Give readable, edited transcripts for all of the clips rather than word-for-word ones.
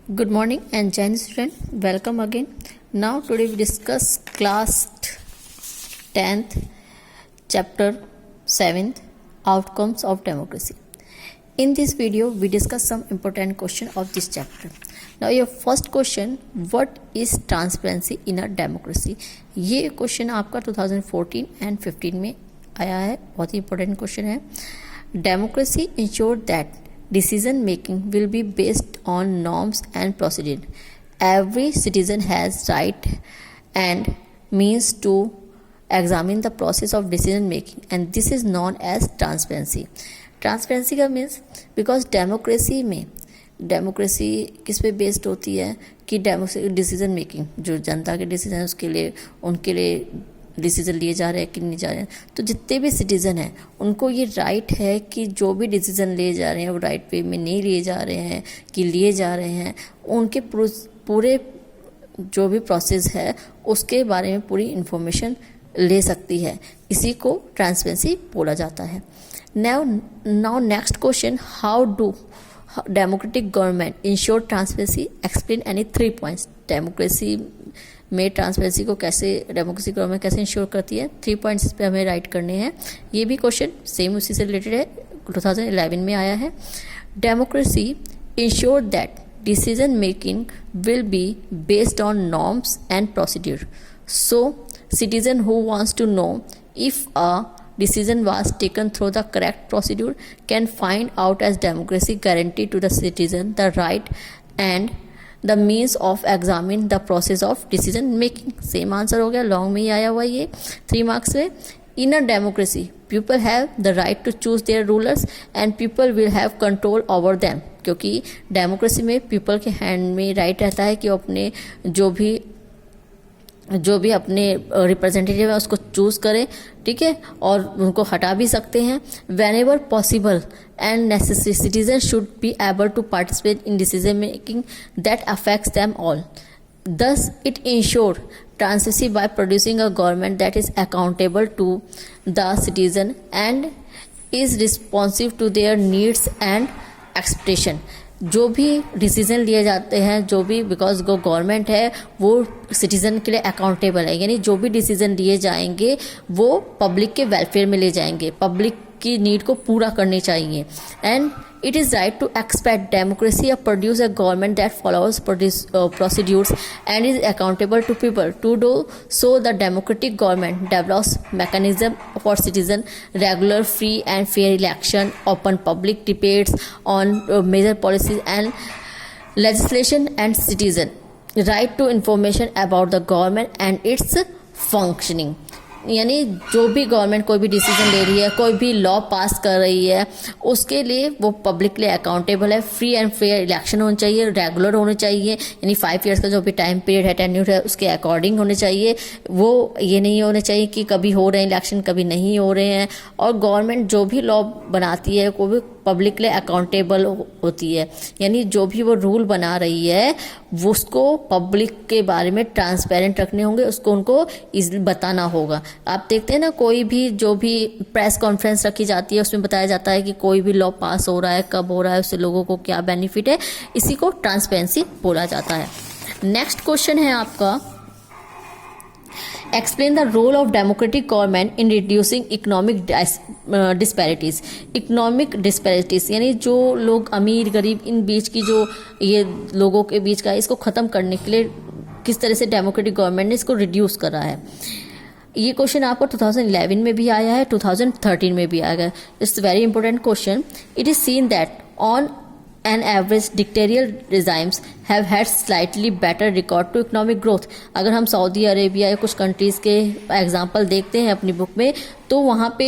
Good morning and Jain student, welcome again. Now today we discuss class 10th chapter 7th outcomes of democracy. In this video we discuss some important question of this chapter. Now your first question, what is transparency in a democracy? ये question आपका 2014 and 15 में आया है, बहुत ही important question है. Democracy ensure that decision making will be based on norms and procedure. Every citizen has right and means to examine the process of decision making, and this is known as transparency. Transparency का means because democracy में democracy किस पे based होती है कि decision making, जो जनता के decision है उसके लिए उनके लिए डिसीजन लिए जा रहे हैं कि नहीं जा रहे हैं. तो जितने भी सिटीज़न हैं उनको ये राइट है कि जो भी डिसीजन लिए जा रहे हैं वो राइट वे में नहीं लिए जा रहे हैं कि लिए जा रहे हैं, उनके पूरे जो भी प्रोसेस है उसके बारे में पूरी इन्फॉर्मेशन ले सकती है. इसी को ट्रांसपेरेंसी बोला जाता है. Now next question, how do democratic government ensure transparency? Explain any 3 points. Democracy में ट्रांसपेरेंसी को कैसे डेमोक्रेसी गवर्नमेंट कैसे इंश्योर करती है, 3 पॉइंट्स इस पे हमें राइट करने हैं. ये भी क्वेश्चन सेम उसी से रिलेटेड है, 2011 में आया है. Democracy ensure that decision making will be based on norms and procedure. So citizen who wants to know if a decision was taken through the correct procedure can find out as democracy guarantee to the citizen the right and the means of examine the process of decision making. Same answer हो गया, long में ही आया हुआ ये 3 marks में. In a democracy, people have the right to choose their rulers and people will have control over them. क्योंकि democracy में people के हैंड में राइट रहता है कि वो अपने जो भी अपने रिप्रेजेंटेटिव है उसको चूज़ करें, ठीक है, और उनको हटा भी सकते हैं. Whenever possible and necessary citizen should be able to participate in decision making that affects them all. Thus, it ensures transparency by producing a government that is accountable to the citizen and is responsive to their needs and expectation. जो भी decision लिए जाते हैं, जो भी, because वो government है वो सिटीज़न के लिए अकाउंटेबल है, यानी जो भी डिसीजन लिए जाएंगे वो पब्लिक के वेलफेयर में ले जाएंगे, पब्लिक की नीड को पूरा करनी चाहिए. And it is right to expect democracy to produce a government that follows procedures and is accountable to people. To do so, the democratic government develops mechanism for citizen, regular, free and fair election, open public debates on major policies and legislation, and citizen right to information about the government and its functioning. यानी जो भी government कोई भी decision ले रही है, कोई भी लॉ पास कर रही है, उसके लिए वो पब्लिक लिए अकाउंटेबल है. फ्री एंड फेयर इलेक्शन होने चाहिए, रेगुलर होने चाहिए, यानी 5 ईयर्स का जो भी टाइम पीरियड है, टेन्यूर है, उसके अकॉर्डिंग होने चाहिए. वो ये नहीं होने चाहिए कि कभी हो रहे हैं इलेक्शन कभी नहीं हो रहे हैं. और गवर्नमेंट जो भी लॉ बनाती है वो भी पब्लिक लिए अकाउंटेबल होती है, यानी जो भी वो रूल बना रही है वो उसको पब्लिक के बारे में ट्रांसपेरेंट रखने होंगे, उसको उनको बताना होगा. आप देखते हैं ना, कोई भी जो भी प्रेस कॉन्फ्रेंस रखी जाती है उसमें बताया जाता है कि कोई भी लॉ पास हो रहा है, कब हो रहा है, उससे लोगों को क्या बेनिफिट है. इसी को ट्रांसपेरेंसी बोला जाता है. नेक्स्ट क्वेश्चन है आपका, explain the role of democratic government in reducing economic disparities. Economic disparities यानी जो लोग अमीर गरीब इन बीच की जो ये लोगों के बीच का, इसको ख़त्म करने के लिए किस तरह से डेमोक्रेटिक गवर्नमेंट ने इसको रिड्यूस करा है. ये क्वेश्चन आपको 2011 में भी आया है, 2013 में भी आया है. It's very important question. It is seen that on an average dictatorial regimes have had slightly better record to economic growth. अगर हम सऊदी अरेबिया या कुछ कंट्रीज़ के एग्जांपल देखते हैं अपनी बुक में, तो वहाँ पे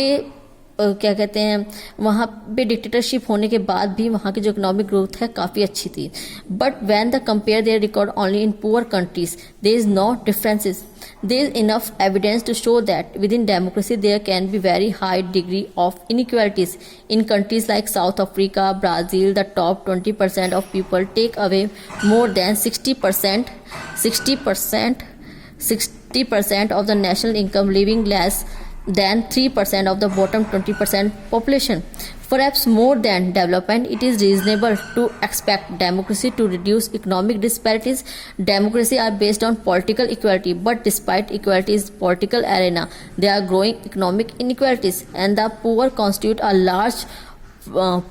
क्या कहते हैं, वहाँ पे डिक्टेटरशिप होने के बाद भी वहाँ की जो इकोनॉमिक ग्रोथ है काफ़ी अच्छी थी. But when the compare their record only in poor countries there is no differences. There is enough evidence to show that within democracy there can be very high degree of inequalities. In countries like South Africa, Brazil, the top 20% of people take away more than 60% of the national income, leaving less than 3% of the bottom 20% population. Perhaps more than development, it is reasonable to expect democracy to reduce economic disparities. Democracy are based on political equality, but despite equality is political arena, there are growing economic inequalities, and the poor constitute a large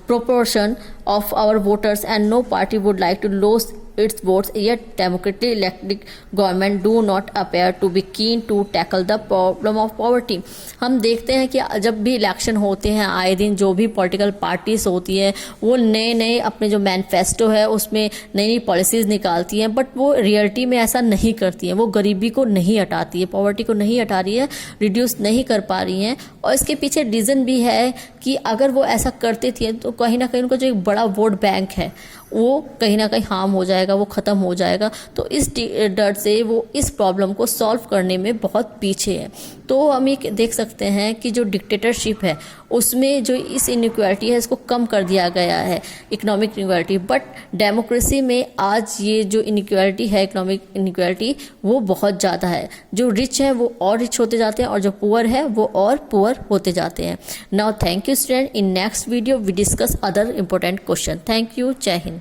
proportion of our voters, and no party would like to lose its votes, yet democratically elected government do not appear to be keen to tackle the problem of poverty. हम देखते हैं कि जब भी election होते हैं आए दिन जो भी पॉलिटिकल पार्टीज होती हैं वो नए नए अपने जो मैनिफेस्टो है उसमें नई नई पॉलिसीज निकालती हैं, बट वो रियलिटी में ऐसा नहीं करती हैं। वो गरीबी को नहीं हटाती है, पॉवर्टी को नहीं हटा रही है, रिड्यूस नहीं कर पा रही हैं। और इसके पीछे रीज़न भी है कि अगर वो ऐसा करती थी तो कहीं ना कहीं उनका जो एक बड़ा वोट बैंक है वो कहीं ना कहीं हार्म हो जाएगा, वो ख़त्म हो जाएगा। तो इस डर से वो इस प्रॉब्लम को सॉल्व करने में बहुत पीछे है। तो हम ये देख सकते हैं कि जो डिक्टेटरशिप है उसमें जो इस इनइक्वालिटी है इसको कम कर दिया गया है, इकोनॉमिक इनइक्वालिटी। बट डेमोक्रेसी में आज ये जो इनइक्वालिटी है, इकोनॉमिक इनइक्वालिटी, वो बहुत ज़्यादा है। जो रिच हैं वो और रिच होते जाते हैं और जो पुअर है वो और पुअर होते जाते हैं। Now thank you student. In next video we discuss other important question. Thank you. जय हिंद।